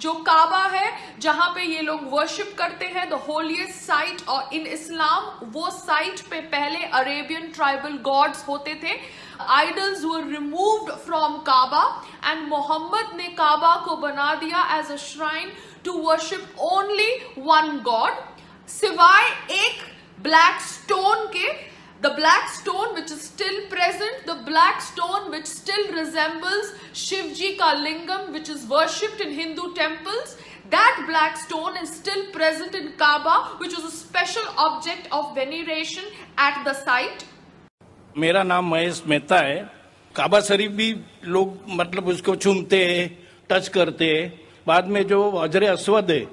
جو کعبہ ہے جہاں پہ یہ لوگ ورشپ کرتے ہیں, the holiest site, اور ان اسلام وہ سائٹ پہ پہلے عربین ٹرائبل گاڈز ہوتے تھے. Idols were removed from Kaaba and محمد نے کعبہ کو بنا دیا as a shrine to worship only one God, سوائے ایک black stone کے. The black stone which is still present, the black stone which still resembles Shivji ka lingam which is worshipped in Hindu temples, that black stone is still present in Kaaba, which was a special object of veneration at the site. میرا نام مہیش مہتا ہے. کعبہ شریف بھی لوگ مطلب اس کو چومتے ہیں, touch کرتے ہیں. بعد میں جو حجر اسود ہے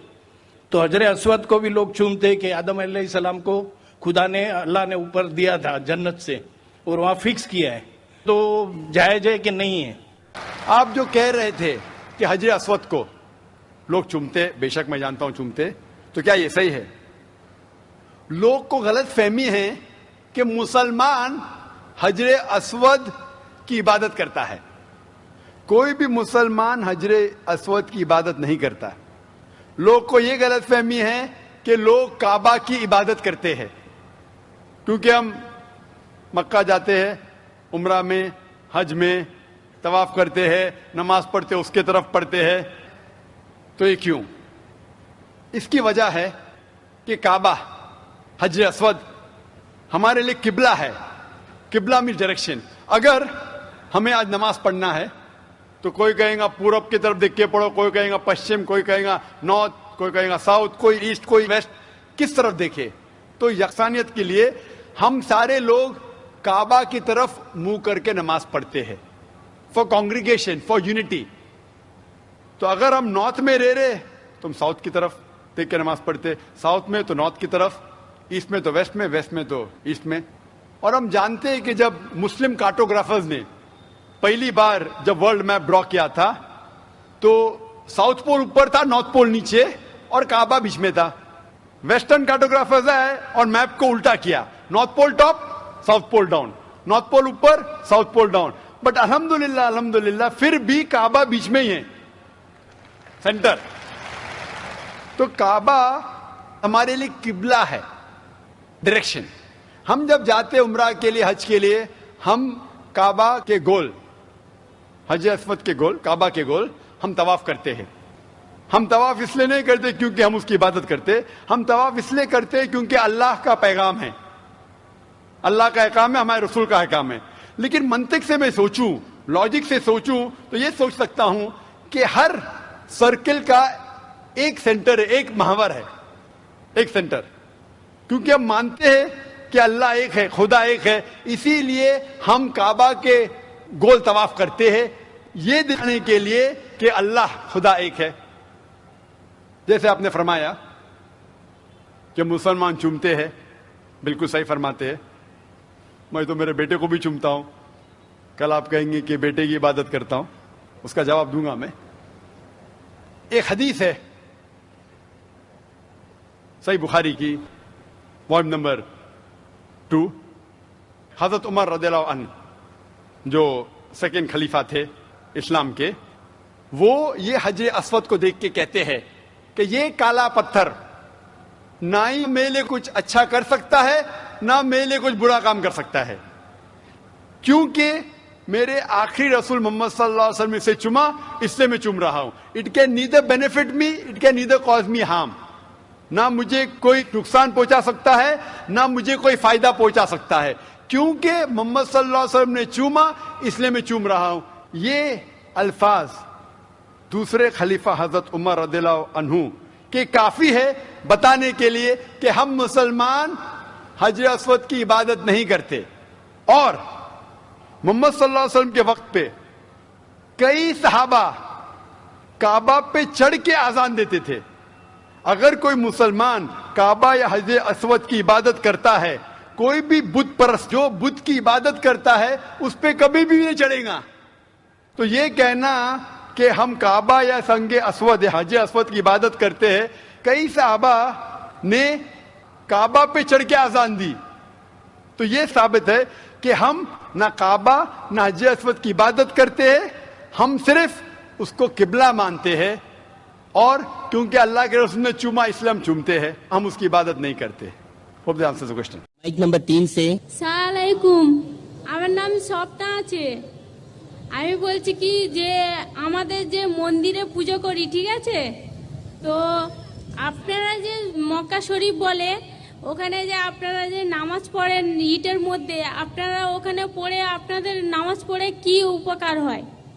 تو حجر اسود کو بھی لوگ چومتے ہیں کہ آدم علیہ السلام کو خدا نے, اللہ نے اوپر دیا تھا جنت سے اور وہاں فکس کیا ہے, تو جائز ہے کہ نہیں ہے؟ آپ جو کہہ رہے تھے کہ حجر اسود کو لوگ چومتے, بے شک میں جانتا ہوں چومتے, تو کیا یہ صحیح ہے؟ لوگ کو غلط فہمی ہے کہ مسلمان حجر اسود کی عبادت کرتا ہے. کوئی بھی مسلمان حجر اسود کی عبادت نہیں کرتا. لوگ کو یہ غلط فہمی ہے کہ لوگ کعبہ کی عبادت کرتے ہیں, کیونکہ ہم مکہ جاتے ہیں, عمرہ میں, حج میں طواف کرتے ہیں, نماز پڑھتے اس کے طرف پڑھتے ہیں. تو یہ کیوں؟ اس کی وجہ ہے کہ کعبہ, حجر اسود ہمارے لیے قبلہ ہے. قبلہ میں ڈائریکشن. اگر ہمیں آج نماز پڑھنا ہے تو کوئی کہے گا پورب کی طرف دیکھ کے پڑھو, کوئی کہے گا پشچم, کوئی کہے گا نارتھ, کوئی کہے گا ساؤتھ, کوئی ایسٹ, کوئی ویسٹ. کس طرف دیکھے؟ تو یکسانیت کے لیے ہم سارے لوگ کعبہ کی طرف منہ کر کے نماز پڑھتے ہیں, فار کانگریگیشن, فار یونٹی. تو اگر ہم نارتھ میں رہ رہے تو ہم ساؤتھ کی طرف دیکھ کے نماز پڑھتے, ساؤتھ میں تو نارتھ کی طرف, ایسٹ میں تو ویسٹ میں, ویسٹ میں تو ایسٹ میں. اور ہم جانتے ہیں کہ جب مسلم کارٹوگرافرز نے پہلی بار جب ورلڈ میپ ڈرا کیا تھا تو ساؤتھ پول اوپر تھا, نارتھ پول نیچے, اور کعبہ بیچ میں تھا. ویسٹرن کارٹوگرافرز آئے اور میپ کو الٹا کیا, north pole top, south pole down, north pole اوپر, ساؤتھ پول ڈاؤن. بٹ الحمدللہ پھر بھی کعبہ بیچ میں ہی ہے, سینٹر. تو کعبہ ہمارے لیے قبلہ ہے, ڈائریکشن. ہم جب جاتے عمرہ کے لیے, حج کے لیے, ہم کعبہ کے گول, حجر اسود کے گول, کعبہ کے گول ہم طواف کرتے ہیں. ہم طواف اس لیے نہیں کرتے کیونکہ ہم اس کی عبادت کرتے, ہم طواف اس لیے کرتے کیونکہ اللہ کا پیغام ہے, اللہ کا احکام ہے, ہمارے رسول کا احکام ہے. لیکن منطق سے میں سوچوں, لاجک سے سوچوں تو یہ سوچ سکتا ہوں کہ ہر سرکل کا ایک سینٹر ہے, ایک محور ہے, ایک سینٹر. کیونکہ ہم مانتے ہیں کہ اللہ ایک ہے, خدا ایک ہے, اسی لیے ہم کعبہ کے گول طواف کرتے ہیں, یہ دکھانے کے لیے کہ اللہ خدا ایک ہے. جیسے آپ نے فرمایا کہ مسلمان چومتے ہیں, بالکل صحیح فرماتے ہیں. میں تو میرے بیٹے کو بھی چومتا ہوں. کل آپ کہیں گے کہ بیٹے کی عبادت کرتا ہوں, اس کا جواب دوں گا میں. ایک حدیث ہے صحیح بخاری کی, والیوم نمبر 2, حضرت عمر رضی اللہ عنہ جو سیکنڈ خلیفہ تھے اسلام کے, وہ یہ حجر اسود کو دیکھ کے کہتے ہیں کہ یہ کالا پتھر نہ ہی میرے لیے کچھ اچھا کر سکتا ہے, نہ میرے لیے کچھ برا کام کر سکتا ہے, کیونکہ میرے آخری رسول محمد صلی اللہ علیہ وسلم سے چوما, اس لیے میں چوم رہا ہوں. It can neither benefit me, it can neither cause me harm. نہ مجھے کوئی نقصان پہنچا سکتا ہے, نہ مجھے کوئی فائدہ پہنچا سکتا ہے, کیونکہ محمد صلی اللہ علیہ وسلم نے چوما, اس لیے میں چوم رہا ہوں. یہ الفاظ دوسرے خلیفہ حضرت عمر رضی اللہ عنہ کہ کافی ہے بتانے کے لیے کہ ہم مسلمان حجر اسود کی عبادت نہیں کرتے. اور محمد صلی اللہ علیہ وسلم کے وقت پہ کئی صحابہ کعبہ پہ چڑھ کے اذان دیتے تھے. اگر کوئی مسلمان کعبہ یا حجر اسود کی عبادت کرتا ہے, کوئی بھی بت پرست جو بت کی عبادت کرتا ہے اس پہ کبھی بھی نہیں چڑھے گا. تو یہ کہنا کہ ہم کعبہ یا سنگ اسود یا حجر اسود کی عبادت کرتے ہیں, کئی صحابہ نے کعبہ پہ چڑھ کے اذان دی, تو یہ ثابت ہے کہ ہم نہ کعبہ نہ حجر اسود کی عبادت کرتے ہیں, ہم صرف اس کو قبلہ مانتے ہیں اور کیونکہ اللہ کے رسول نے چوما اس لیے ہم چومتے ہیں, ہم اس کی عبادت نہیں کرتے. Hope that answers the question. Mike number 3 সে সালামালাইকুম, আমার নাম স্বপ্না আছে। আমি বলছি কি যে আমাদের যে মন্দিরে পুজো করি, ঠিক আছে, তো আপনারা যে মক্কা শরীফ বলে ওখানে যে আপনারা যে নামাজ পড়েন ইটের মধ্যে, আপনারা ওখানে পড়ে আপনাদের নামাজ পড়ে কি উপকার হয়?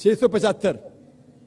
675।